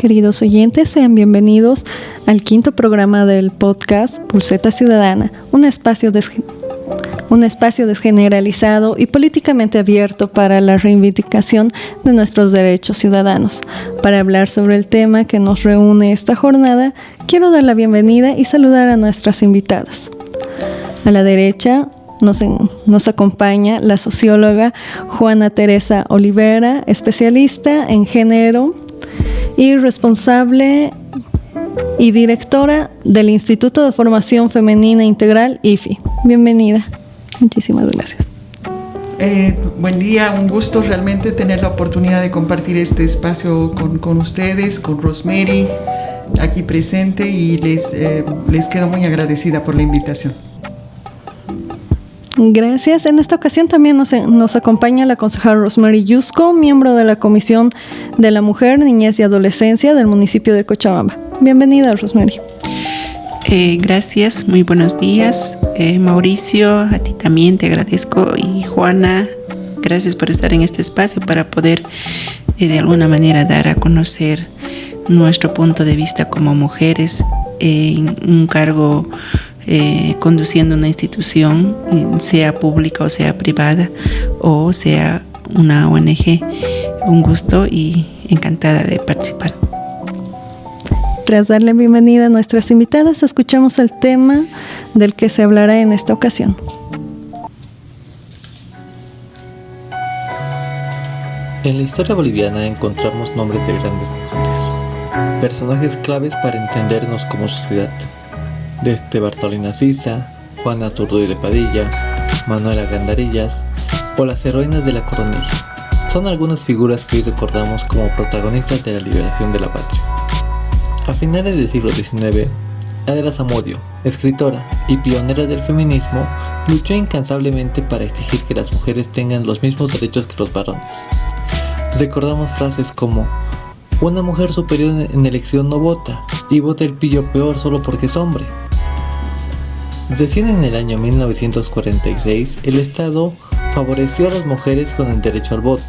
Queridos oyentes, sean bienvenidos al quinto programa del podcast Pulseta Ciudadana, un espacio desgeneralizado y políticamente abierto para la reivindicación de nuestros derechos ciudadanos. Para hablar sobre el tema que nos reúne esta jornada, quiero dar la bienvenida y saludar a nuestras invitadas. A la derecha nos acompaña la socióloga Juana Teresa Olivera, especialista en género y responsable y directora del Instituto de Formación Femenina Integral, IFI. Bienvenida. Muchísimas gracias. Buen día, un gusto realmente tener la oportunidad de compartir este espacio con ustedes, con Rosemary aquí presente, y les quedo muy agradecida por la invitación. Gracias. En esta ocasión también nos acompaña la concejala Rosemary Yusco, miembro de la Comisión de la Mujer, Niñez y Adolescencia del municipio de Cochabamba. Bienvenida, Rosemary. Gracias, muy buenos días. Mauricio, a ti también te agradezco, y Juana, gracias por estar en este espacio para poder de alguna manera dar a conocer nuestro punto de vista como mujeres en un cargo conduciendo una institución, sea pública o sea privada o sea una ONG. Un gusto y encantada de participar. Tras darle bienvenida a nuestras invitadas, escuchamos el tema del que se hablará en esta ocasión. En la historia boliviana encontramos nombres de grandes mujeres, personajes claves para entendernos como sociedad. Desde Bartolina Sisa, Juana Zurduy de Padilla, Manuela Gandarillas o las heroínas de la Coronilla. Son algunas figuras que hoy recordamos como protagonistas de la liberación de la patria. A finales del siglo XIX, Adela Zamudio, escritora y pionera del feminismo, luchó incansablemente para exigir que las mujeres tengan los mismos derechos que los varones. Recordamos frases como: una mujer superior en elección no vota, y vota el pillo peor solo porque es hombre. Recién en el año 1946, el Estado favoreció a las mujeres con el derecho al voto,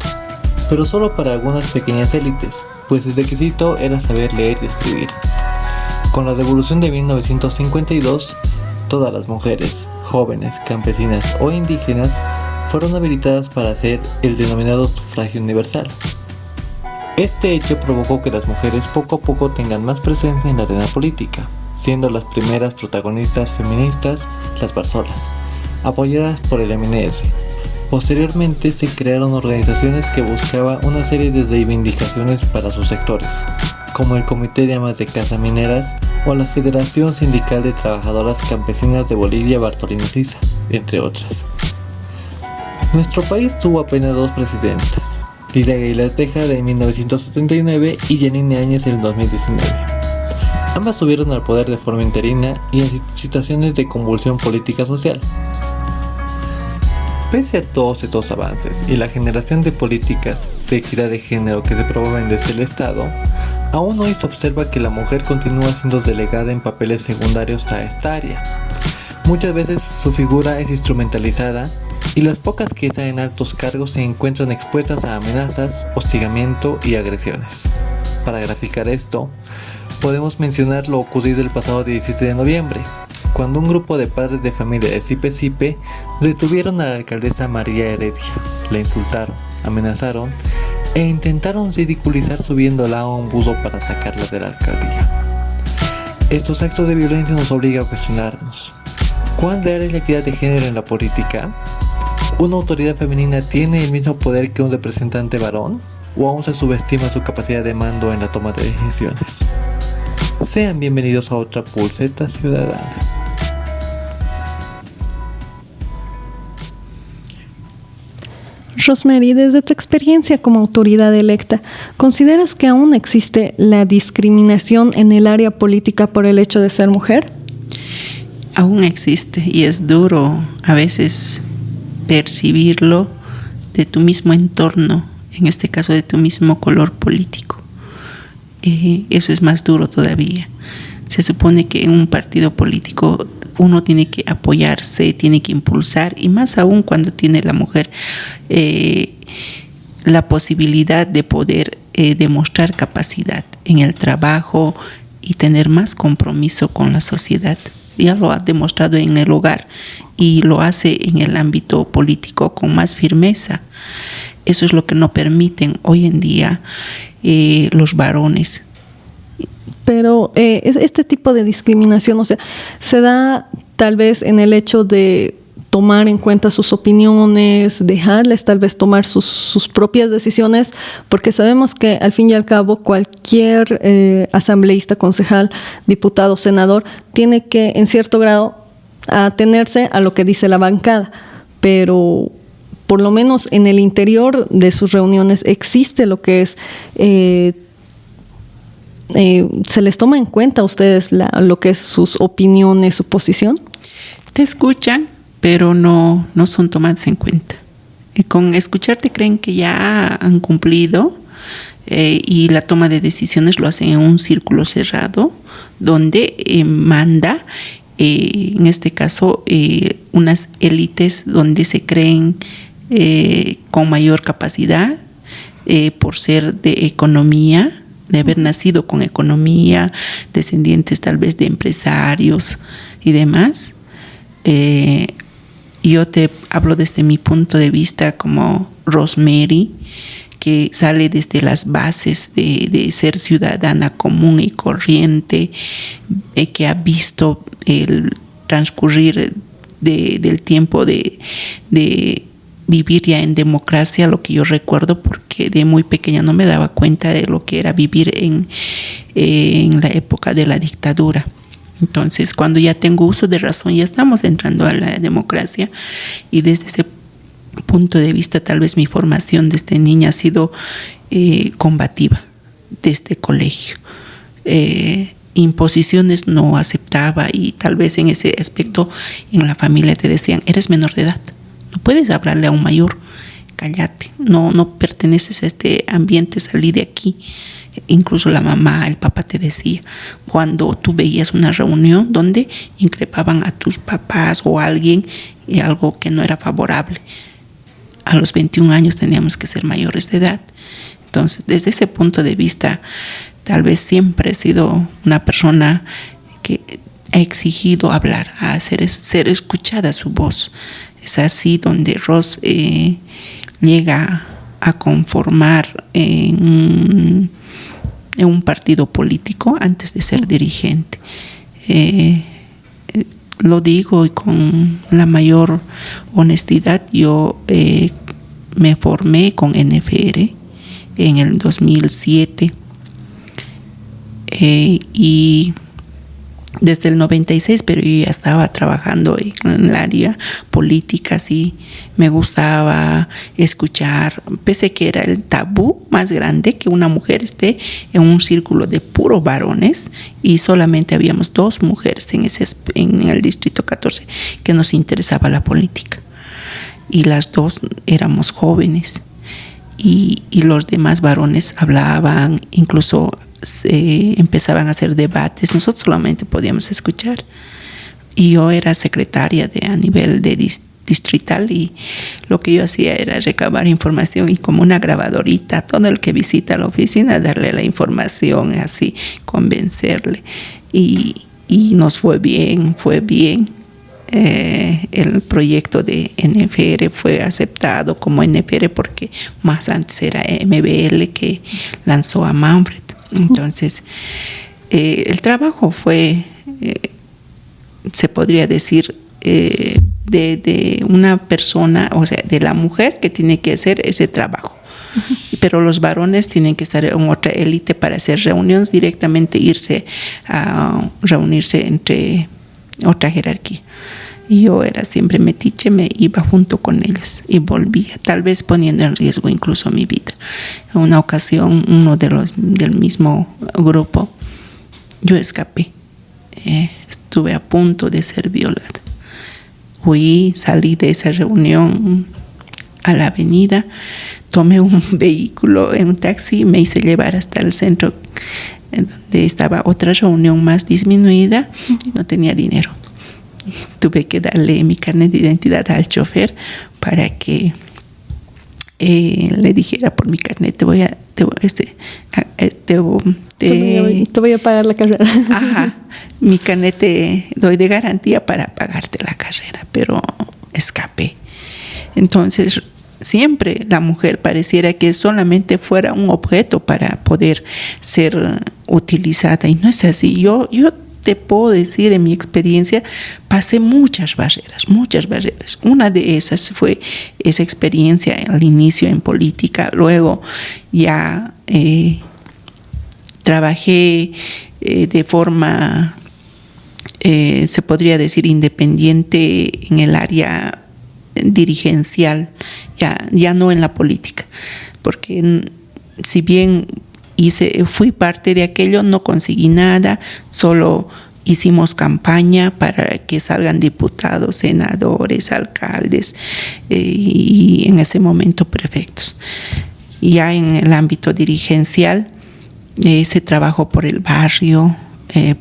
pero solo para algunas pequeñas élites, pues el requisito era saber leer y escribir. Con la Revolución de 1952, todas las mujeres, jóvenes, campesinas o indígenas, fueron habilitadas para hacer el denominado sufragio universal. Este hecho provocó que las mujeres poco a poco tengan más presencia en la arena política, siendo las primeras protagonistas feministas las Barzolas, apoyadas por el MNS. Posteriormente se crearon organizaciones que buscaban una serie de reivindicaciones para sus sectores, como el Comité de Amas de Casa Mineras o la Federación Sindical de Trabajadoras Campesinas de Bolivia Bartolina Sisa, entre otras. Nuestro país tuvo apenas dos presidentas, Lidia Aguilar Tejada en 1979 y Yanine Áñez en 2019. Ambas subieron al poder de forma interina y en situaciones de convulsión política social. Pese a todos estos avances y la generación de políticas de equidad de género que se promueven desde el Estado, aún hoy se observa que la mujer continúa siendo delegada en papeles secundarios a esta área. Muchas veces su figura es instrumentalizada y las pocas que están en altos cargos se encuentran expuestas a amenazas, hostigamiento y agresiones. Para graficar esto, podemos mencionar lo ocurrido el pasado 17 de noviembre, cuando un grupo de padres de familia de Sipe detuvieron a la alcaldesa María Heredia, la insultaron, amenazaron e intentaron ridiculizar subiéndola a un buzo para sacarla de la alcaldía. Estos actos de violencia nos obligan a cuestionarnos: ¿cuán real es la equidad de género en la política? ¿Una autoridad femenina tiene el mismo poder que un representante varón? ¿O aún se subestima su capacidad de mando en la toma de decisiones? Sean bienvenidos a otra Pulseta Ciudadana. Rosemary, desde tu experiencia como autoridad electa, ¿consideras que aún existe la discriminación en el área política por el hecho de ser mujer? Aún existe, y es duro a veces percibirlo de tu mismo entorno, en este caso de tu mismo color político. Eso es más duro todavía. Se supone que en un partido político uno tiene que apoyarse, tiene que impulsar, y más aún cuando tiene la mujer la posibilidad de poder demostrar capacidad. en el trabajo y tener más compromiso con la sociedad. Ya lo ha demostrado en el hogar y lo hace en el ámbito político con más firmeza. Eso es lo que no permiten hoy en día los varones. Pero este tipo de discriminación, o sea, se da tal vez en el hecho de tomar en cuenta sus opiniones, dejarles tal vez tomar sus propias decisiones, porque sabemos que al fin y al cabo cualquier asambleísta, concejal, diputado, senador, tiene que en cierto grado atenerse a lo que dice la bancada, pero por lo menos en el interior de sus reuniones existe lo que es... ¿se les toma en cuenta a ustedes lo que es sus opiniones, su posición? Te escuchan, pero no son tomados en cuenta. Con escucharte creen que ya han cumplido y la toma de decisiones lo hacen en un círculo cerrado donde manda, en este caso, unas élites donde se creen con mayor capacidad por ser de economía, de haber nacido con economía, descendientes tal vez de empresarios y demás. Yo te hablo desde mi punto de vista como Rosemary, que sale desde las bases de ser ciudadana común y corriente, que ha visto el transcurrir del tiempo de vivir ya en democracia, lo que yo recuerdo, porque de muy pequeña no me daba cuenta de lo que era vivir en la época de la dictadura. Entonces, cuando ya tengo uso de razón, ya estamos entrando a la democracia, y desde ese punto de vista, tal vez mi formación desde niña ha sido combativa desde colegio. Imposiciones no aceptaba, y tal vez en ese aspecto en la familia te decían: eres menor de edad, no puedes hablarle a un mayor, cállate, no perteneces a este ambiente, salí de aquí. Incluso la mamá, el papá te decía, cuando tú veías una reunión donde increpaban a tus papás o a alguien y algo que no era favorable, a los 21 años teníamos que ser mayores de edad. Entonces, desde ese punto de vista, tal vez siempre he sido una persona que ha exigido hablar, a ser escuchada su voz. Es así donde Ros llega a conformar en un partido político antes de ser dirigente. Lo digo con la mayor honestidad. Yo me formé con NFR en el 2007 y desde el 96, pero yo ya estaba trabajando en el área política, sí, me gustaba escuchar, pese que era el tabú más grande que una mujer esté en un círculo de puros varones, y solamente habíamos 2 mujeres en el distrito 14 que nos interesaba la política, y las 2 éramos jóvenes, y los demás varones hablaban, incluso empezaban a hacer debates, nosotros solamente podíamos escuchar. Y yo era secretaria a nivel de distrital, y lo que yo hacía era recabar información, y como una grabadorita, todo el que visita la oficina, darle la información, así, convencerle. Y nos fue bien. El proyecto de NFR fue aceptado como NFR porque más antes era MBL, que lanzó a Manfred. Entonces, el trabajo fue, se podría decir, de una persona, o sea, de la mujer que tiene que hacer ese trabajo. Pero los varones tienen que estar en otra élite para hacer reuniones directamente, irse a reunirse entre otra jerarquía. Y yo era siempre metiche, me iba junto con ellos y volvía, tal vez poniendo en riesgo incluso mi vida. En una ocasión, uno del mismo grupo, yo escapé. Estuve a punto de ser violada. Salí de esa reunión a la avenida, tomé un vehículo, un taxi, me hice llevar hasta el centro, donde estaba otra reunión más disminuida, y no tenía dinero. Tuve que darle mi carnet de identidad al chofer para que te dijera por mi carnet, te Te voy a pagar la carrera. Ajá, mi carnet te doy de garantía para pagarte la carrera, pero escapé. Entonces, siempre la mujer pareciera que solamente fuera un objeto para poder ser utilizada, y no es así. Yo te puedo decir, en mi experiencia, pasé muchas barreras. Una de esas fue esa experiencia al inicio en política. Luego ya trabajé de forma, se podría decir, independiente en el área dirigencial, ya no en la política, porque si bien fui parte de aquello, no conseguí nada, solo hicimos campaña para que salgan diputados, senadores, alcaldes y en ese momento prefectos. Ya en el ámbito dirigencial se trabajó por el barrio,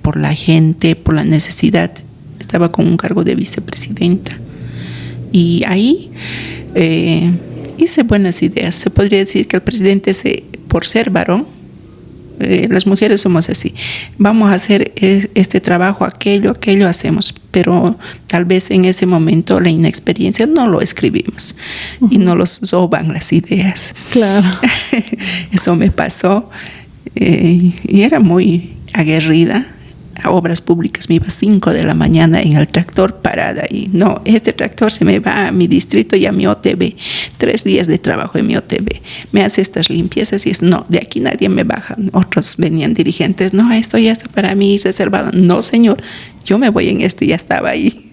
por la gente, por la necesidad. Estaba con un cargo de vicepresidenta y ahí hice buenas ideas. Se podría decir que el presidente, por ser varón, las mujeres somos así, vamos a hacer este trabajo, aquello hacemos, pero tal vez en ese momento la inexperiencia no lo escribimos y no nos soban las ideas. Claro. Eso me pasó y era muy aguerrida. A obras públicas me iba a 5 de la mañana en el tractor parada y no, este tractor se me va a mi distrito y a mi OTB, 3 días de trabajo en mi OTB, me hace estas limpiezas y no, de aquí nadie me baja. Otros venían dirigentes, no, esto ya está para mí reservado. No, señor, yo me voy en este, ya estaba ahí.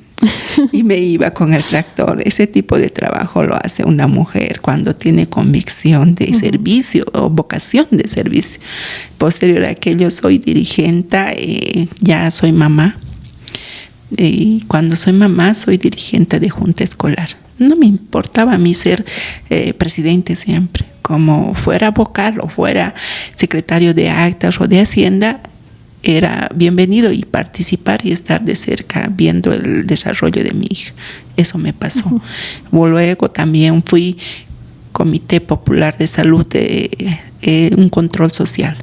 Y me iba con el tractor. Ese tipo de trabajo lo hace una mujer cuando tiene convicción de servicio o vocación de servicio. Posterior a aquello soy dirigente, ya soy mamá. Y cuando soy mamá soy dirigente de junta escolar. No me importaba a mí ser presidente siempre. Como fuera vocal o fuera secretario de actas o de hacienda, era bienvenido y participar y estar de cerca viendo el desarrollo de mi hija. Eso me pasó. Luego también fui Comité Popular de Salud, un control social.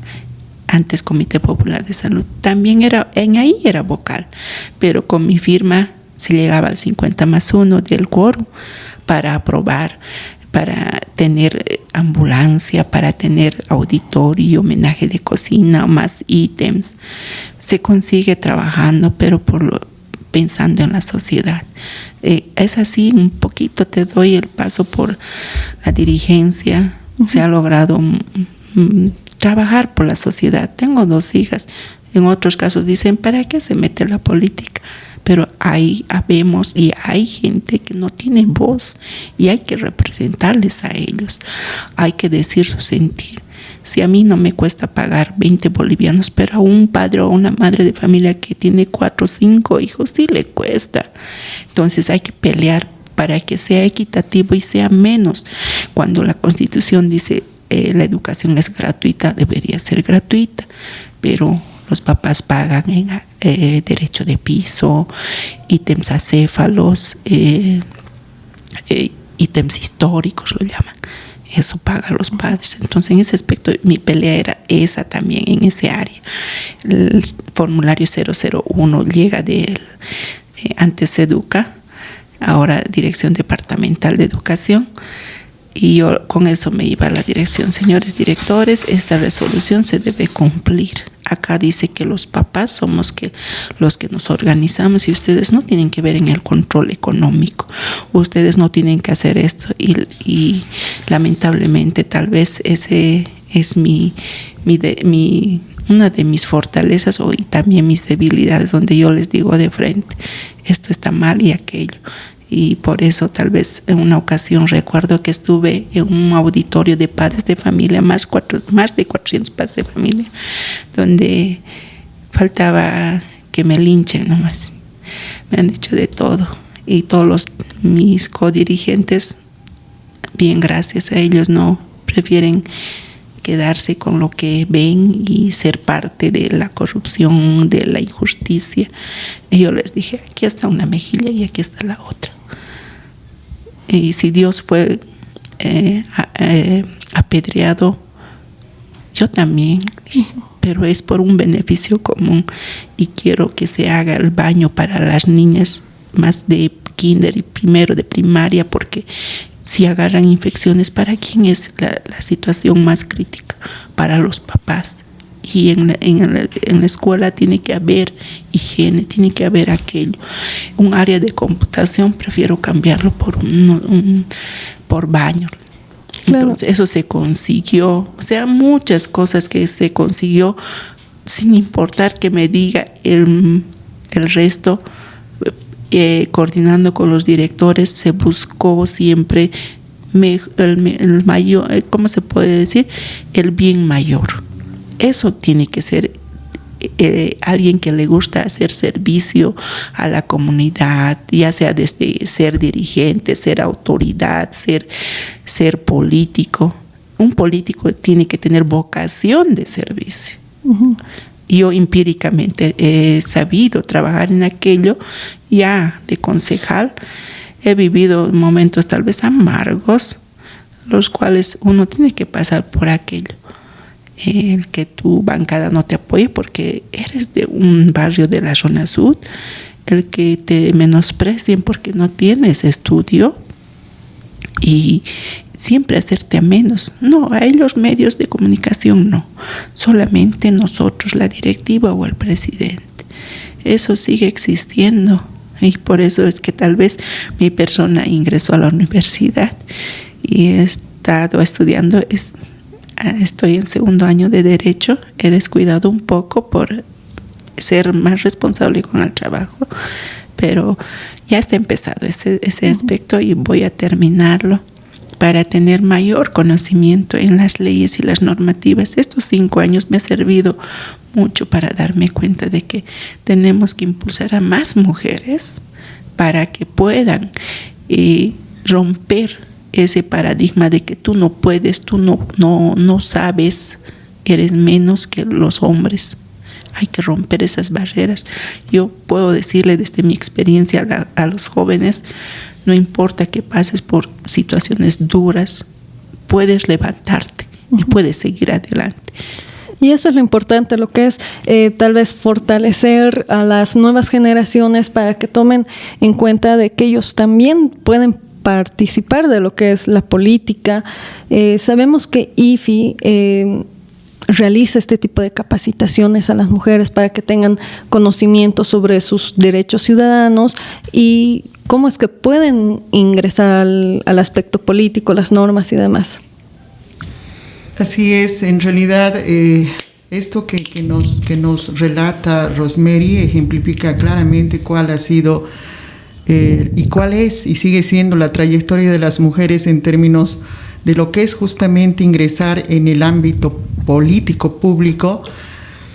Antes Comité Popular de Salud. También ahí era vocal, pero con mi firma se llegaba al 50+1 del quórum para aprobar, para tener ambulancia, para tener auditorio, homenaje de cocina, más ítems. Se consigue trabajando, pero pensando en la sociedad. Es así, un poquito te doy el paso por la dirigencia. Se ha logrado trabajar por la sociedad. Tengo 2 hijas. En otros casos dicen, ¿para qué se mete la política? Pero ahí habemos y hay gente que no tiene voz y hay que representarles a ellos. Hay que decir su sentir. Si a mí no me cuesta pagar 20 bolivianos, pero a un padre o una madre de familia que tiene 4 o 5 hijos, sí le cuesta. Entonces hay que pelear para que sea equitativo y sea menos. Cuando la Constitución dice la educación es gratuita, debería ser gratuita, pero los papás pagan en derecho de piso, ítems acéfalos, ítems históricos lo llaman. Eso pagan los padres. Entonces, en ese aspecto, mi pelea era esa también, en ese área. El formulario 001 llega antes Educa, ahora Dirección Departamental de Educación. Y yo con eso me iba a la dirección. Señores directores, esta resolución se debe cumplir. Acá dice que los papás somos los que nos organizamos y ustedes no tienen que ver en el control económico. Ustedes no tienen que hacer esto. Y lamentablemente tal vez ese es una de mis fortalezas y también mis debilidades, donde yo les digo de frente, esto está mal y aquello. Y por eso tal vez en una ocasión recuerdo que estuve en un auditorio de padres de familia, más de 400 padres de familia, donde faltaba que me linchen nomás. Me han dicho de todo. Y todos mis codirigentes, bien gracias a ellos, no prefieren quedarse con lo que ven y ser parte de la corrupción, de la injusticia. Y yo les dije, aquí está una mejilla y aquí está la otra. Y si Dios fue apedreado, yo también dije, pero es por un beneficio común y quiero que se haga el baño para las niñas más de kinder y primero de primaria, porque si agarran infecciones, ¿para quién es la situación más crítica? Para los papás. Y en la escuela tiene que haber higiene, tiene que haber aquello. Un área de computación prefiero cambiarlo por baño. Claro. Entonces eso se consiguió, o sea, muchas cosas que se consiguió sin importar que me diga el resto. Coordinando con los directores se buscó siempre el mayor, ¿cómo se puede decir? El bien mayor. Eso tiene que ser alguien que le gusta hacer servicio a la comunidad, ya sea desde ser dirigente, ser autoridad, ser político. Un político tiene que tener vocación de servicio. Uh-huh. Yo empíricamente he sabido trabajar en aquello ya de concejal. He vivido momentos tal vez amargos, los cuales uno tiene que pasar por aquello. El que tu bancada no te apoye porque eres de un barrio de la zona sur, el que te menosprecien porque no tienes estudio y siempre hacerte a menos. No, a los medios de comunicación no, solamente nosotros, la directiva o el presidente. Eso sigue existiendo y por eso es que tal vez mi persona ingresó a la universidad y he estado estudiando. Estoy en segundo año de Derecho, he descuidado un poco por ser más responsable con el trabajo, pero ya está empezado ese aspecto y voy a terminarlo para tener mayor conocimiento en las leyes y las normativas. Estos 5 años me ha servido mucho para darme cuenta de que tenemos que impulsar a más mujeres para que puedan romper ese paradigma de que tú no puedes, tú no sabes, eres menos que los hombres. Hay que romper esas barreras. Yo puedo decirle desde mi experiencia a los jóvenes, no importa que pases por situaciones duras, puedes levantarte y puedes seguir adelante. Y eso es lo importante, lo que es tal vez fortalecer a las nuevas generaciones para que tomen en cuenta de que ellos también pueden participar de lo que es la política. Sabemos que IFI realiza este tipo de capacitaciones a las mujeres para que tengan conocimiento sobre sus derechos ciudadanos y cómo es que pueden ingresar al aspecto político, las normas y demás. Así es, en realidad esto que nos relata Rosemary ejemplifica claramente cuál ha sido y cuál es y sigue siendo la trayectoria de las mujeres en términos de lo que es justamente ingresar en el ámbito político público,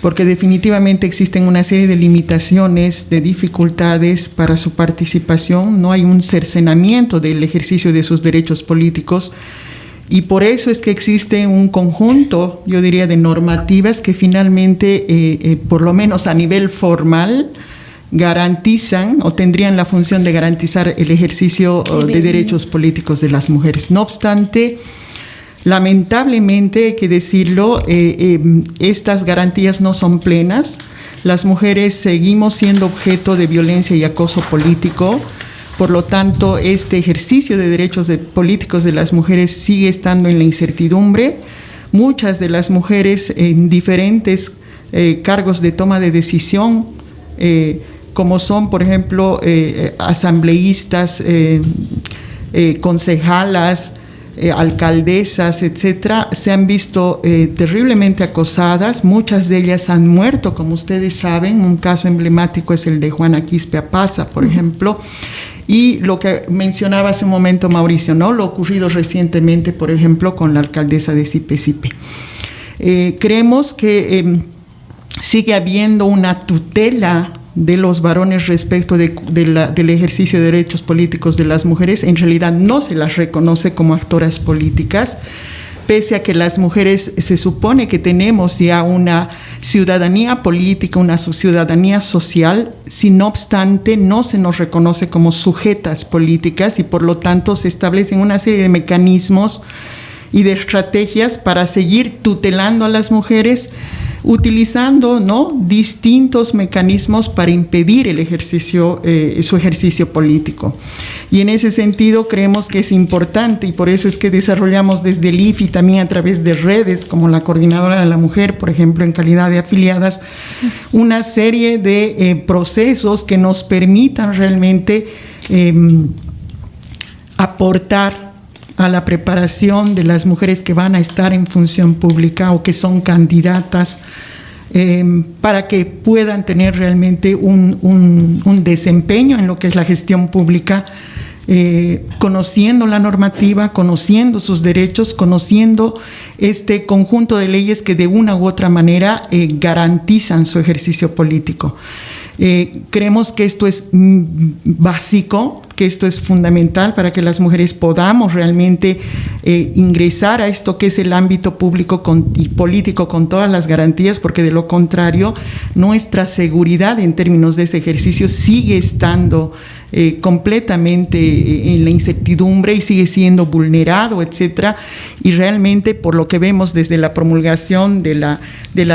porque definitivamente existen una serie de limitaciones, de dificultades para su participación, no hay un cercenamiento del ejercicio de sus derechos políticos, y por eso es que existe un conjunto, yo diría, de normativas que finalmente, por lo menos a nivel formal, garantizan o tendrían la función de garantizar el ejercicio de derechos políticos de las mujeres. No obstante, lamentablemente, hay que decirlo, estas garantías no son plenas. Las mujeres seguimos siendo objeto de violencia y acoso político. Por lo tanto, este ejercicio de derechos políticos de las mujeres sigue estando en la incertidumbre. Muchas de las mujeres en diferentes cargos de toma de decisión, como son, por ejemplo, asambleístas, concejalas, alcaldesas, etcétera, se han visto terriblemente acosadas. Muchas de ellas han muerto, como ustedes saben. Un caso emblemático es el de Juana Quispe Apaza, por ejemplo. Y lo que mencionaba hace un momento Mauricio, ¿no? Lo ocurrido recientemente, por ejemplo, con la alcaldesa de Sipe. Creemos que sigue habiendo una tutela de los varones respecto del ejercicio de derechos políticos de las mujeres. En realidad no se las reconoce como actoras políticas, pese a que las mujeres se supone que tenemos ya una ciudadanía política, una ciudadanía social. Si no obstante, no se nos reconoce como sujetas políticas y por lo tanto se establecen una serie de mecanismos y de estrategias para seguir tutelando a las mujeres, utilizando, ¿no?, distintos mecanismos para impedir el ejercicio, su ejercicio político. Y en ese sentido creemos que es importante, y por eso es que desarrollamos desde el IFI también a través de redes como la Coordinadora de la Mujer, por ejemplo, en calidad de afiliadas, una serie de procesos que nos permitan realmente aportar a la preparación de las mujeres que van a estar en función pública o que son candidatas, para que puedan tener realmente un desempeño en lo que es la gestión pública, conociendo la normativa, conociendo sus derechos, conociendo este conjunto de leyes que de una u otra manera garantizan su ejercicio político. Creemos que esto es básico, que esto es fundamental para que las mujeres podamos realmente ingresar a esto que es el ámbito público y político con todas las garantías, porque de lo contrario nuestra seguridad en términos de ese ejercicio sigue estando completamente en la incertidumbre y sigue siendo vulnerado, etcétera. Y realmente, por lo que vemos desde la promulgación de la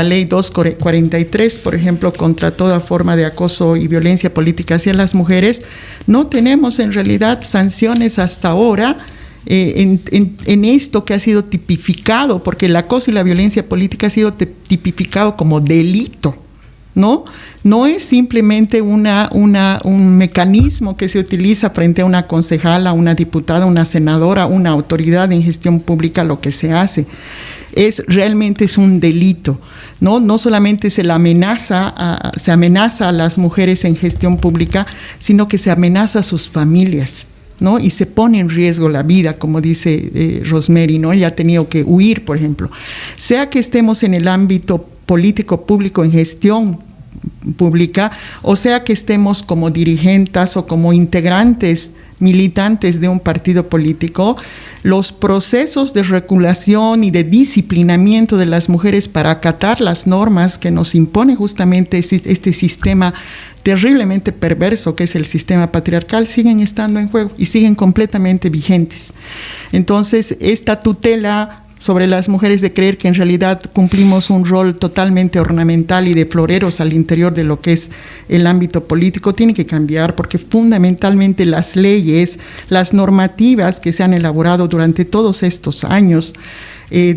Ley 243, por ejemplo, contra toda forma de acoso y violencia política hacia las mujeres, no tenemos en realidad sanciones hasta ahora en esto que ha sido tipificado, porque el acoso y la violencia política ha sido tipificado como delito, ¿no? No es simplemente un mecanismo que se utiliza frente a una concejala, una diputada, una senadora, una autoridad en gestión pública, lo que se hace. Realmente es un delito, ¿no? No solamente se amenaza a las mujeres en gestión pública, sino que se amenaza a sus familias, ¿no? Y se pone en riesgo la vida, como dice Rosemary, ¿no? Ella ha tenido que huir, por ejemplo. Sea que estemos en el ámbito político público en gestión pública, o sea que estemos como dirigentes o como integrantes militantes de un partido político, los procesos de regulación y de disciplinamiento de las mujeres para acatar las normas que nos impone justamente este sistema terriblemente perverso que es el sistema patriarcal siguen estando en juego y siguen completamente vigentes. Entonces, esta tutela sobre las mujeres de creer que en realidad cumplimos un rol totalmente ornamental y de floreros al interior de lo que es el ámbito político tiene que cambiar, porque fundamentalmente las leyes, las normativas que se han elaborado durante todos estos años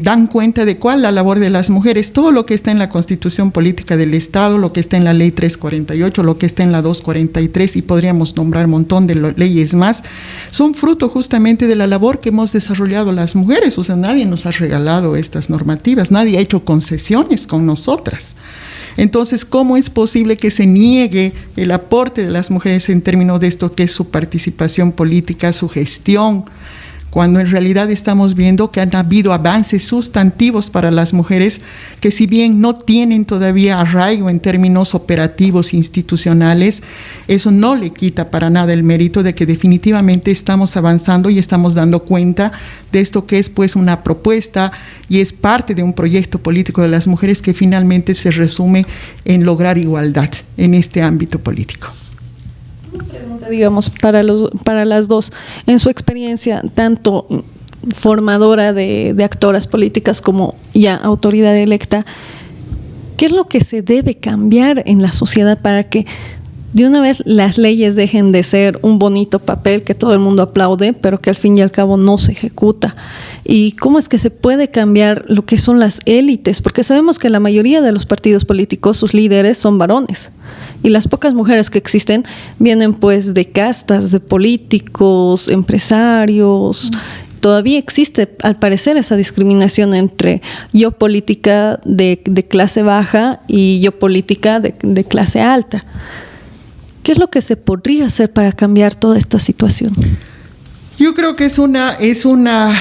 dan cuenta de cuál es la labor de las mujeres. Todo lo que está en la Constitución Política del Estado, lo que está en la Ley 348, lo que está en la 243 y podríamos nombrar un montón de leyes más, son fruto justamente de la labor que hemos desarrollado las mujeres. O sea, nadie nos ha regalado estas normativas, nadie ha hecho concesiones con nosotras. Entonces, ¿cómo es posible que se niegue el aporte de las mujeres en términos de esto que es su participación política, su gestión, cuando en realidad estamos viendo que han habido avances sustantivos para las mujeres que, si bien no tienen todavía arraigo en términos operativos institucionales, eso no le quita para nada el mérito de que definitivamente estamos avanzando y estamos dando cuenta de esto que es pues una propuesta y es parte de un proyecto político de las mujeres que finalmente se resume en lograr igualdad en este ámbito político. Digamos, para las dos, en su experiencia, tanto formadora de actoras políticas como ya autoridad electa, ¿qué es lo que se debe cambiar en la sociedad para que de una vez las leyes dejen de ser un bonito papel que todo el mundo aplaude, pero que al fin y al cabo no se ejecuta? ¿Y cómo es que se puede cambiar lo que son las élites? Porque sabemos que la mayoría de los partidos políticos, sus líderes son varones. Y las pocas mujeres que existen vienen pues de castas, de políticos, empresarios. Todavía existe, al parecer, esa discriminación entre yo política de clase baja y yo política de clase alta. ¿Qué es lo que se podría hacer para cambiar toda esta situación? Yo creo que es una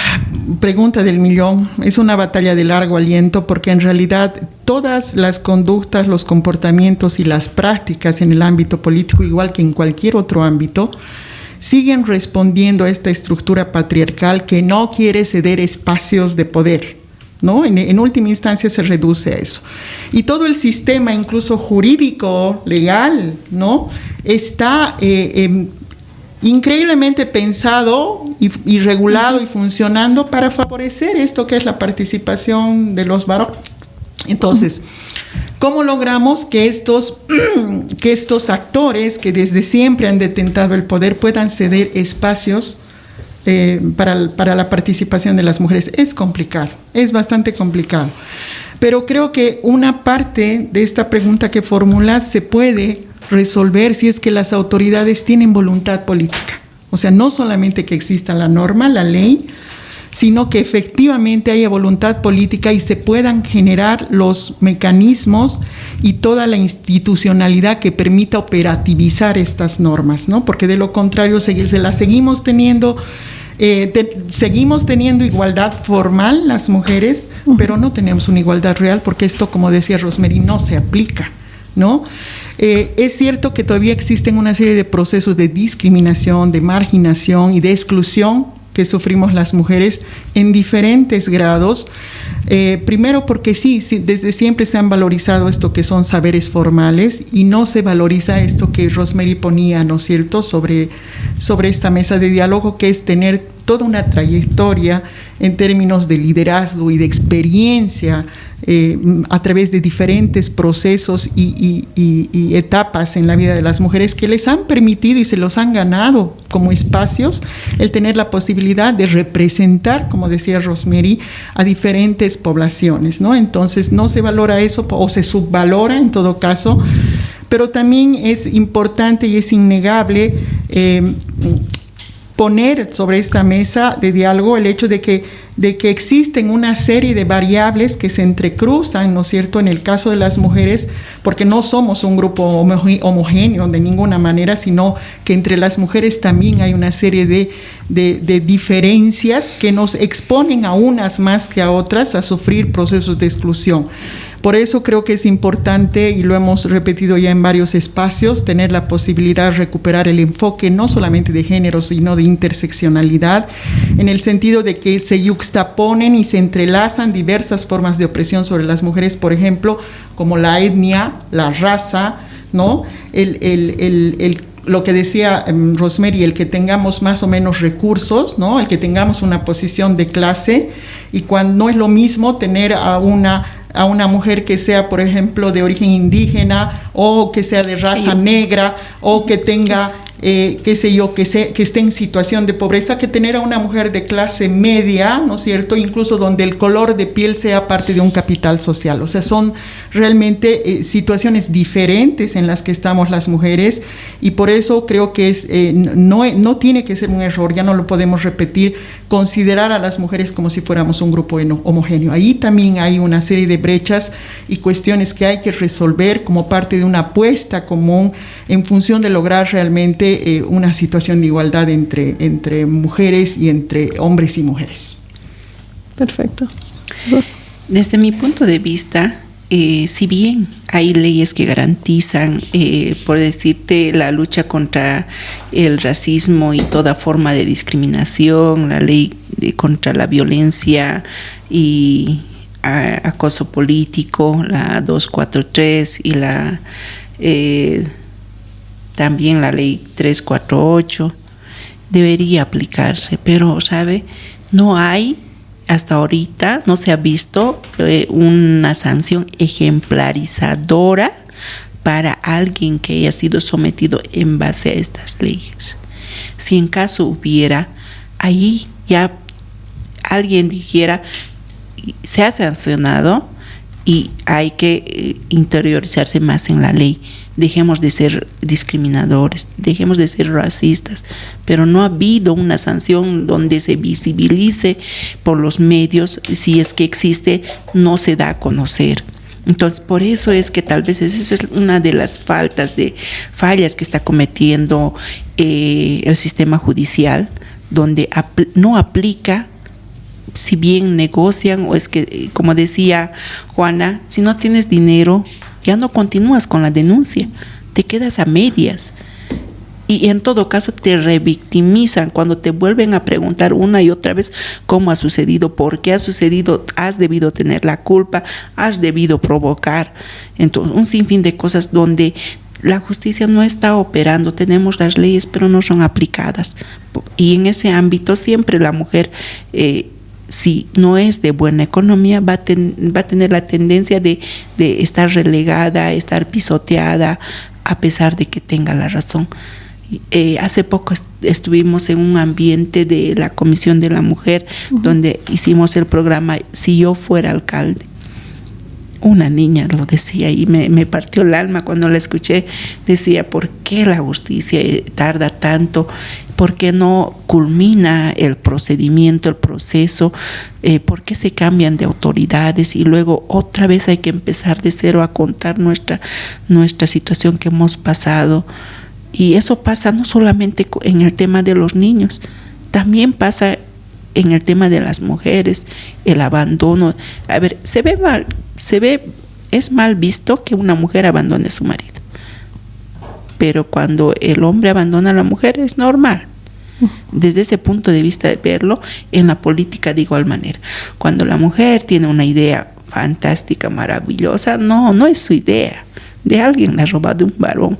pregunta del millón, es una batalla de largo aliento, porque en realidad todas las conductas, los comportamientos y las prácticas en el ámbito político, igual que en cualquier otro ámbito, siguen respondiendo a esta estructura patriarcal que no quiere ceder espacios de poder, ¿no? En última instancia se reduce a eso. Y todo el sistema, incluso jurídico, legal, ¿no?, está increíblemente pensado y regulado y funcionando para favorecer esto que es la participación de los varones Entonces, ¿cómo logramos que estos actores que desde siempre han detentado el poder puedan ceder espacios para la participación de las mujeres? Es complicado, es bastante complicado. Pero creo que una parte de esta pregunta que formulas se puede resolver si es que las autoridades tienen voluntad política. O sea, no solamente que exista la norma, la ley, sino que efectivamente haya voluntad política y se puedan generar los mecanismos y toda la institucionalidad que permita operativizar estas normas, ¿no? Porque de lo contrario seguimos teniendo igualdad formal las mujeres, pero no tenemos una igualdad real porque esto, como decía Rosemary, no se aplica, ¿no? Es cierto que todavía existen una serie de procesos de discriminación, de marginación y de exclusión que sufrimos las mujeres en diferentes grados. Primero porque sí, desde siempre se han valorizado esto que son saberes formales y no se valoriza esto que Rosemary ponía, ¿no es cierto?, sobre esta mesa de diálogo, que es tener toda una trayectoria en términos de liderazgo y de experiencia a través de diferentes procesos y etapas en la vida de las mujeres que les han permitido y se los han ganado como espacios el tener la posibilidad de representar, como decía Rosemary, a diferentes poblaciones, ¿no? Entonces no se valora eso o se subvalora en todo caso, pero también es importante y es innegable poner sobre esta mesa de diálogo el hecho de que existen una serie de variables que se entrecruzan, ¿no es cierto?, en el caso de las mujeres, porque no somos un grupo homogéneo de ninguna manera, sino que entre las mujeres también hay una serie de diferencias que nos exponen a unas más que a otras a sufrir procesos de exclusión. Por eso creo que es importante, y lo hemos repetido ya en varios espacios, tener la posibilidad de recuperar el enfoque no solamente de género, sino de interseccionalidad, en el sentido de que se yuxtaponen y se entrelazan diversas formas de opresión sobre las mujeres, por ejemplo, como la etnia, la raza, ¿no? Lo que decía Rosemary, el que tengamos más o menos recursos, ¿no? El que tengamos una posición de clase, y cuando no es lo mismo tener a una mujer que sea, por ejemplo, de origen indígena, o que sea de raza negra, o que tenga, que esté en situación de pobreza, que tener a una mujer de clase media, ¿no es cierto?, incluso donde el color de piel sea parte de un capital social. O sea, son realmente situaciones diferentes en las que estamos las mujeres, y por eso creo que no tiene que ser un error, ya no lo podemos repetir, considerar a las mujeres como si fuéramos un grupo homogéneo. Ahí también hay una serie de brechas y cuestiones que hay que resolver como parte de una apuesta común en función de lograr realmente una situación de igualdad entre mujeres y entre hombres y mujeres. Perfecto. Desde mi punto de vista, si bien hay leyes que garantizan, por decirte, la lucha contra el racismo y toda forma de discriminación, la ley contra la violencia y acoso político, la 243, y también la ley 348, debería aplicarse, pero, ¿sabe?, no hay, hasta ahorita, no se ha visto una sanción ejemplarizadora para alguien que haya sido sometido en base a estas leyes. Si en caso hubiera, ahí ya alguien dijera, se ha sancionado y hay que interiorizarse más en la ley. Dejemos de ser discriminadores, dejemos de ser racistas, pero no ha habido una sanción donde se visibilice por los medios. Si es que existe, no se da a conocer. Entonces, por eso es que tal vez esa es una de las fallas que está cometiendo el sistema judicial, donde no aplica. Si bien negocian, o es que, como decía Juana, si no tienes dinero, ya no continúas con la denuncia, te quedas a medias. Y en todo caso te revictimizan cuando te vuelven a preguntar una y otra vez cómo ha sucedido, por qué ha sucedido, has debido tener la culpa, has debido provocar. Entonces, un sinfín de cosas donde la justicia no está operando. Tenemos las leyes, pero no son aplicadas. Y en ese ámbito siempre la mujer si no es de buena economía, va a tener la tendencia de estar relegada, estar pisoteada, a pesar de que tenga la razón. Hace poco estuvimos en un ambiente de la Comisión de la Mujer, donde hicimos el programa Si yo fuera alcalde. Una niña lo decía y me partió el alma cuando la escuché. Decía, ¿por qué la justicia tarda tanto? ¿Por qué no culmina el procedimiento, el proceso? ¿Por qué se cambian de autoridades? Y luego otra vez hay que empezar de cero a contar nuestra situación que hemos pasado. Y eso pasa no solamente en el tema de los niños, también pasa en el tema de las mujeres, el abandono. A ver, es mal visto que una mujer abandone a su marido, pero cuando el hombre abandona a la mujer es normal. Desde ese punto de vista de verlo, en la política de igual manera. Cuando la mujer tiene una idea fantástica, maravillosa, no es su idea, de alguien la ha robado de un varón.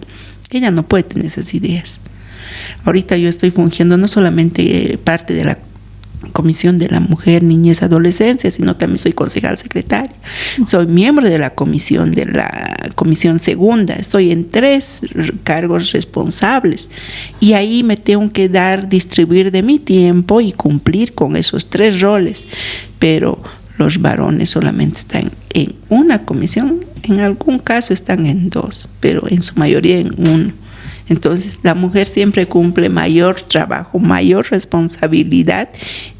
Ella no puede tener esas ideas. Ahorita yo estoy fungiendo no solamente parte de la Comisión de la Mujer, Niñez, Adolescencia, sino también soy concejal secretaria. Soy miembro de la comisión segunda. Estoy en 3 cargos responsables y ahí me tengo que distribuir de mi tiempo y cumplir con esos 3 roles. Pero los varones solamente están en una comisión, en algún caso están en 2, pero en su mayoría en 1. Entonces, la mujer siempre cumple mayor trabajo, mayor responsabilidad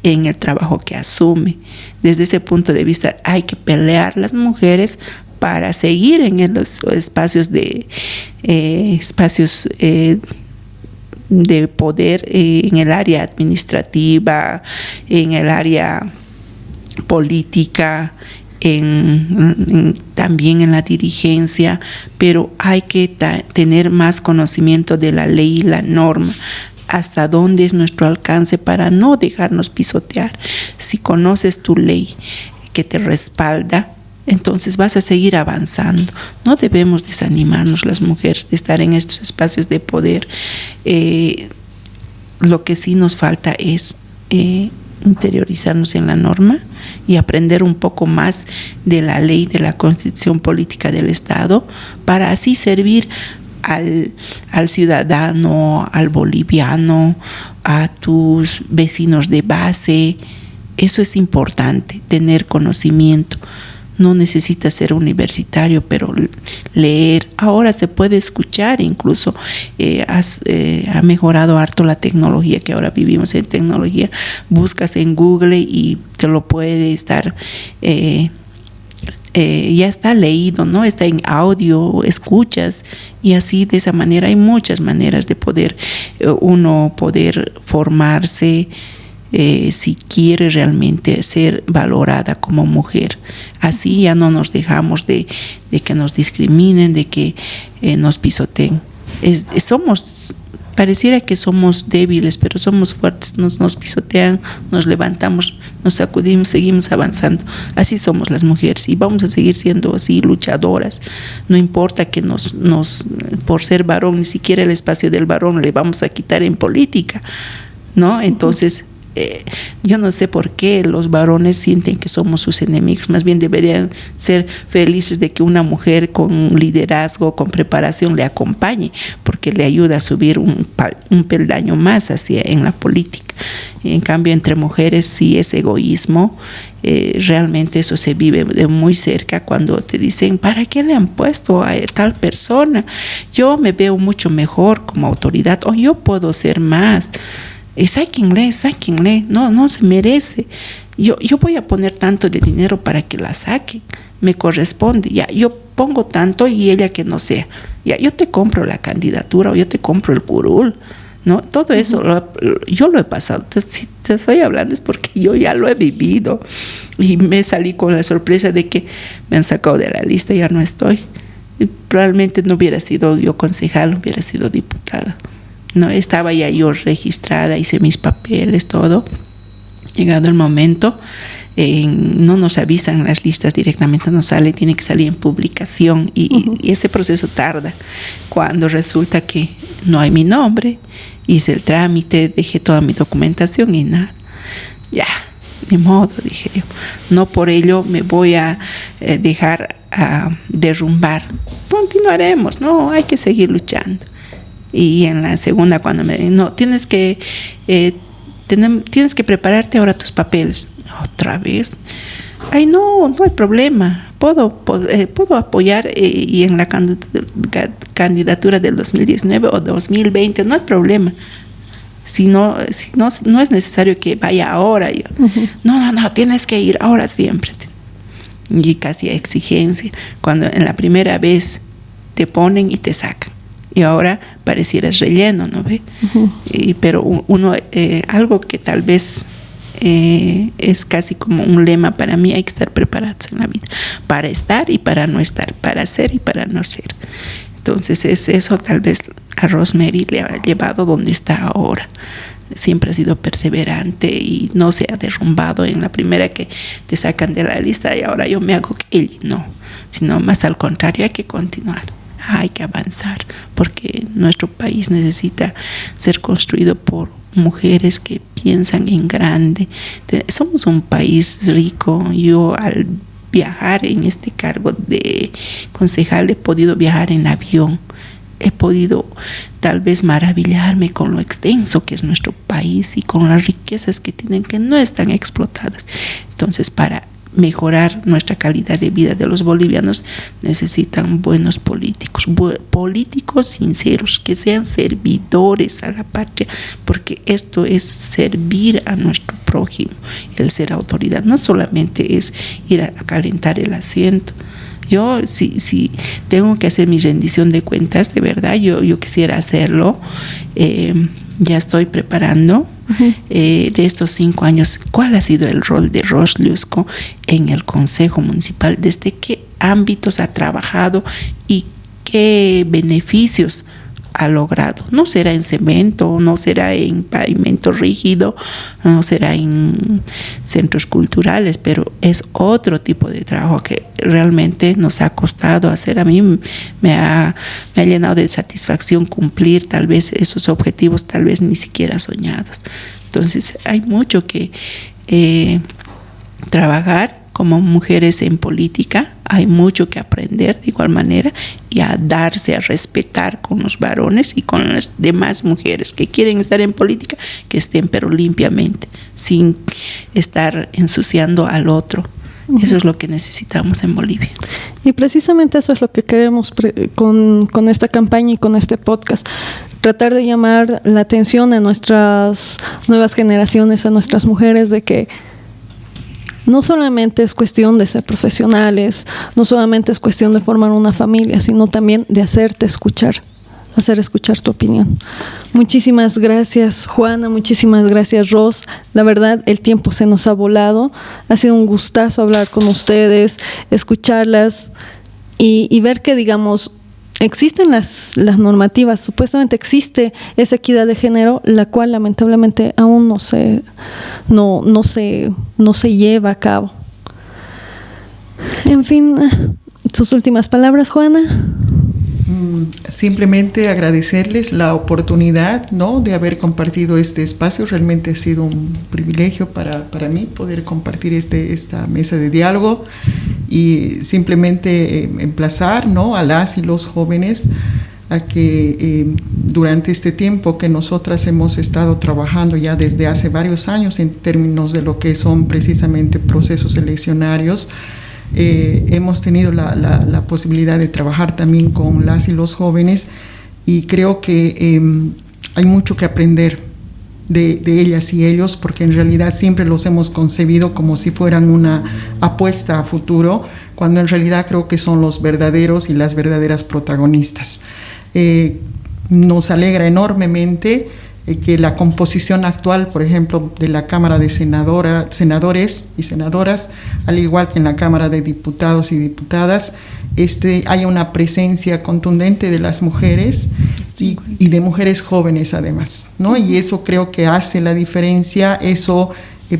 en el trabajo que asume. Desde ese punto de vista, hay que pelear las mujeres para seguir en los espacios de poder, en el área administrativa, en el área política, también en la dirigencia, pero hay que tener más conocimiento de la ley y la norma, hasta dónde es nuestro alcance para no dejarnos pisotear. Si conoces tu ley que te respalda, entonces vas a seguir avanzando. No debemos desanimarnos las mujeres de estar en estos espacios de poder. Lo que sí nos falta es interiorizarnos en la norma y aprender un poco más de la ley, de la constitución política del Estado, para así servir al ciudadano, al boliviano, a tus vecinos de base. Eso es importante, tener conocimiento. No necesitas ser universitario, pero leer. Ahora se puede escuchar, incluso ha mejorado harto la tecnología, que ahora vivimos en tecnología. Buscas en Google y te lo puede estar, ya está leído, ¿no? Está en audio, escuchas, y así de esa manera hay muchas maneras de poder formarse. Si quiere realmente ser valorada como mujer. Así ya no nos dejamos de que nos discriminen, de que nos pisoteen. Pareciera que somos débiles, pero somos fuertes. Nos pisotean, nos levantamos, nos sacudimos, seguimos avanzando. Así somos las mujeres y vamos a seguir siendo así, luchadoras. No importa que por ser varón, ni siquiera el espacio del varón le vamos a quitar en política, ¿no? Entonces, yo no sé por qué los varones sienten que somos sus enemigos. Más bien deberían ser felices de que una mujer con liderazgo, con preparación le acompañe, porque le ayuda a subir un peldaño más en la política. En cambio, entre mujeres sí es egoísmo. Realmente eso se vive de muy cerca cuando te dicen, ¿para qué le han puesto a tal persona? Yo me veo mucho mejor como autoridad, o yo puedo ser más. Sáquenle, no se merece. Yo voy a poner tanto de dinero para que la saquen, me corresponde. Ya, yo pongo tanto y ella que no sea. Ya, yo te compro la candidatura o yo te compro el curul, ¿no? Todo eso yo lo he pasado. Si te estoy hablando es porque yo ya lo he vivido y me salí con la sorpresa de que me han sacado de la lista y ya no estoy. Y probablemente no hubiera sido yo concejal, hubiera sido diputada. No, estaba ya yo registrada, hice mis papeles, todo. Llegado el momento, no nos avisan las listas directamente, no sale, tiene que salir en publicación y ese proceso tarda. Cuando resulta que no hay mi nombre, hice el trámite, dejé toda mi documentación y nada. Ya, Ni modo, dije yo. No por ello me voy a dejar derrumbar. Continuaremos, no, hay que seguir luchando. Y en la segunda, cuando me dicen, no, tienes que prepararte ahora tus papeles. Otra vez. Ay, no hay problema. Puedo apoyar y en la candidatura del 2019 o 2020, no hay problema. Si no es necesario que vaya ahora. Yo, no, tienes que ir ahora siempre. Y casi exigencia. Cuando en la primera vez te ponen y te sacan. Y ahora pareciera relleno, ¿no ve? Pero uno, algo que tal vez es casi como un lema para mí, hay que estar preparados en la vida. Para estar y para no estar. Para ser y para no ser. Entonces eso tal vez a Rosemary le ha llevado donde está ahora. Siempre ha sido perseverante y no se ha derrumbado en la primera que te sacan de la lista y ahora yo me hago él. No, sino más al contrario, hay que continuar, hay que avanzar, porque nuestro país necesita ser construido por mujeres que piensan en grande. Somos un país rico. Yo al viajar en este cargo de concejal he podido viajar en avión. He podido tal vez maravillarme con lo extenso que es nuestro país y con las riquezas que tienen que no están explotadas. Entonces, para mejorar nuestra calidad de vida de los bolivianos necesitan buenos políticos, políticos sinceros, que sean servidores a la patria, porque esto es servir a nuestro prójimo. El ser autoridad no solamente es ir a calentar el asiento. Yo, si tengo que hacer mi rendición de cuentas, de verdad, yo quisiera hacerlo. Ya estoy preparando. De estos 5 años, ¿cuál ha sido el rol de Ros Llusco en el Consejo Municipal? ¿Desde qué ámbitos ha trabajado y qué beneficios ha logrado? No será en cemento, no será en pavimento rígido, no será en centros culturales, pero es otro tipo de trabajo que realmente nos ha costado hacer. A mí me ha llenado de satisfacción cumplir tal vez esos objetivos, tal vez ni siquiera soñados. Entonces hay mucho que trabajar como mujeres en política, hay mucho que aprender de igual manera y a darse a respetar con los varones y con las demás mujeres que quieren estar en política, que estén pero limpiamente, sin estar ensuciando al otro. Eso es lo que necesitamos en Bolivia. Y precisamente eso es lo que queremos con esta campaña y con este podcast. Tratar de llamar la atención a nuestras nuevas generaciones, a nuestras mujeres, de que no solamente es cuestión de ser profesionales, no solamente es cuestión de formar una familia, sino también de hacerte escuchar, hacer escuchar tu opinión. Muchísimas gracias, Juana, muchísimas gracias, Ros. La verdad, el tiempo se nos ha volado. Ha sido un gustazo hablar con ustedes, escuclarlas y ver que, digamos, existen las normativas, supuestamente existe esa equidad de género, la cual lamentablemente aún no se lleva a cabo. En fin, sus últimas palabras, Juana. Simplemente agradecerles la oportunidad, ¿no?, de haber compartido este espacio. Realmente ha sido un privilegio para mí poder compartir esta mesa de diálogo y simplemente emplazar, ¿no?, a las y los jóvenes a que durante este tiempo que nosotras hemos estado trabajando ya desde hace varios años en términos de lo que son precisamente procesos eleccionarios, hemos tenido la posibilidad de trabajar también con las y los jóvenes y creo que hay mucho que aprender de ellas y ellos, porque en realidad siempre los hemos concebido como si fueran una apuesta a futuro, cuando en realidad creo que son los verdaderos y las verdaderas protagonistas. Nos alegra enormemente que la composición actual, por ejemplo, de la Cámara de senadores y senadoras, al igual que en la Cámara de Diputados y Diputadas, haya una presencia contundente de las mujeres y de mujeres jóvenes además, ¿no? Y eso creo que hace la diferencia, eso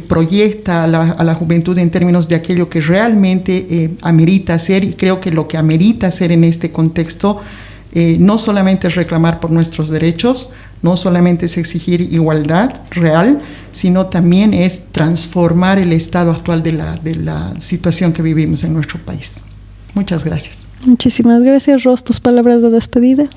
proyecta a la juventud en términos de aquello que realmente amerita hacer, y creo que lo que amerita hacer en este contexto no solamente es reclamar por nuestros derechos, No solamente es exigir igualdad real, sino también es transformar el estado actual de la situación que vivimos en nuestro país. Muchas gracias. Muchísimas gracias, Ros. Tus palabras de despedida.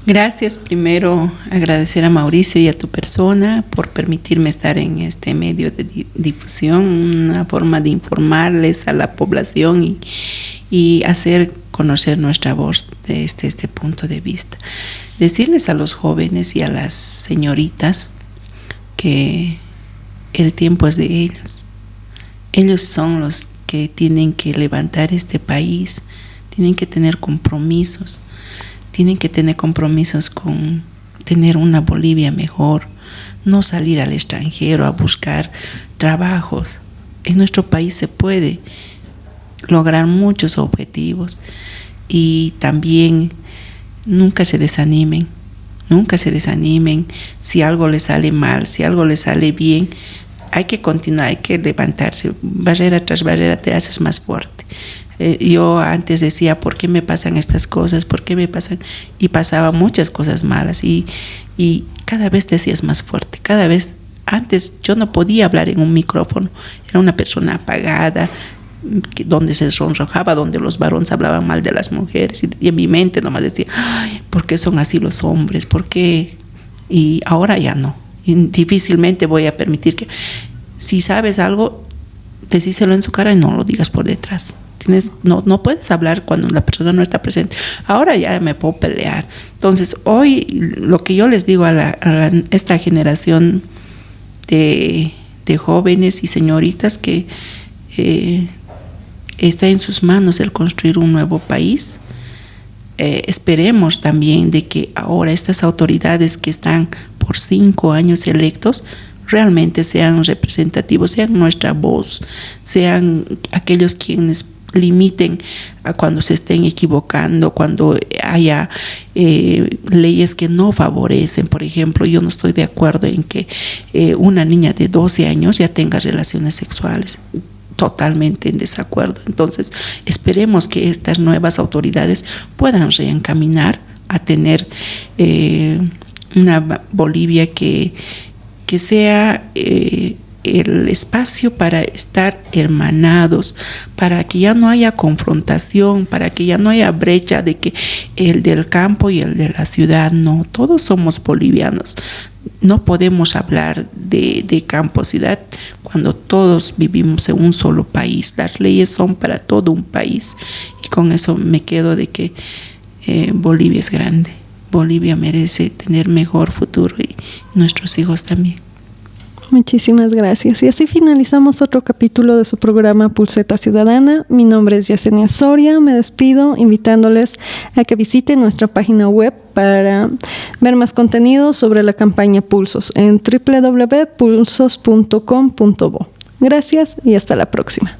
Gracias. Primero, agradecer a Mauricio y a tu persona por permitirme estar en este medio de difusión, una forma de informarles a la población y hacer conocer nuestra voz desde este punto de vista. Decirles a los jóvenes y a las señoritas que el tiempo es de ellos. Ellos son los que tienen que levantar este país, tienen que tener compromisos. Tienen que tener compromisos con tener una Bolivia mejor, no salir al extranjero a buscar trabajos. En nuestro país se puede lograr muchos objetivos y también nunca se desanimen. Si algo les sale mal, si algo les sale bien, hay que continuar, hay que levantarse. Barrera tras barrera te haces más fuerte. Yo antes decía, ¿por qué me pasan estas cosas? ¿Por qué me pasan? Y pasaba muchas cosas malas y cada vez te hacías más fuerte. Cada vez, antes yo no podía hablar en un micrófono. Era una persona apagada, donde se sonrojaba, donde los varones hablaban mal de las mujeres. Y en mi mente nomás decía, ay, ¿por qué son así los hombres? ¿Por qué? Y ahora ya no. Y difícilmente voy a permitir que, si sabes algo, decíselo en su cara y no lo digas por detrás. No puedes hablar cuando la persona no está presente. Ahora ya me puedo pelear. Entonces, hoy lo que yo les digo a esta generación de jóvenes y señoritas que está en sus manos el construir un nuevo país. Esperemos también de que ahora estas autoridades que están por 5 años electos realmente sean representativos, sean nuestra voz, sean aquellos quienes limiten a cuando se estén equivocando, cuando haya leyes que no favorecen. Por ejemplo, yo no estoy de acuerdo en que una niña de 12 años ya tenga relaciones sexuales. Totalmente en desacuerdo. Entonces, esperemos que estas nuevas autoridades puedan reencaminar a tener una Bolivia que sea el espacio para estar hermanados, para que ya no haya confrontación, para que ya no haya brecha de que el del campo y el de la ciudad. No, todos somos bolivianos. No podemos hablar de campo-ciudad cuando todos vivimos en un solo país. Las leyes son para todo un país y con eso me quedo de que Bolivia es grande. Bolivia merece tener mejor futuro y nuestros hijos también. Muchísimas gracias. Y así finalizamos otro capítulo de su programa Pulseta Ciudadana. Mi nombre es Yesenia Soria. Me despido invitándoles a que visiten nuestra página web para ver más contenido sobre la campaña Pulsos en www.pulsos.com.bo. Gracias y hasta la próxima.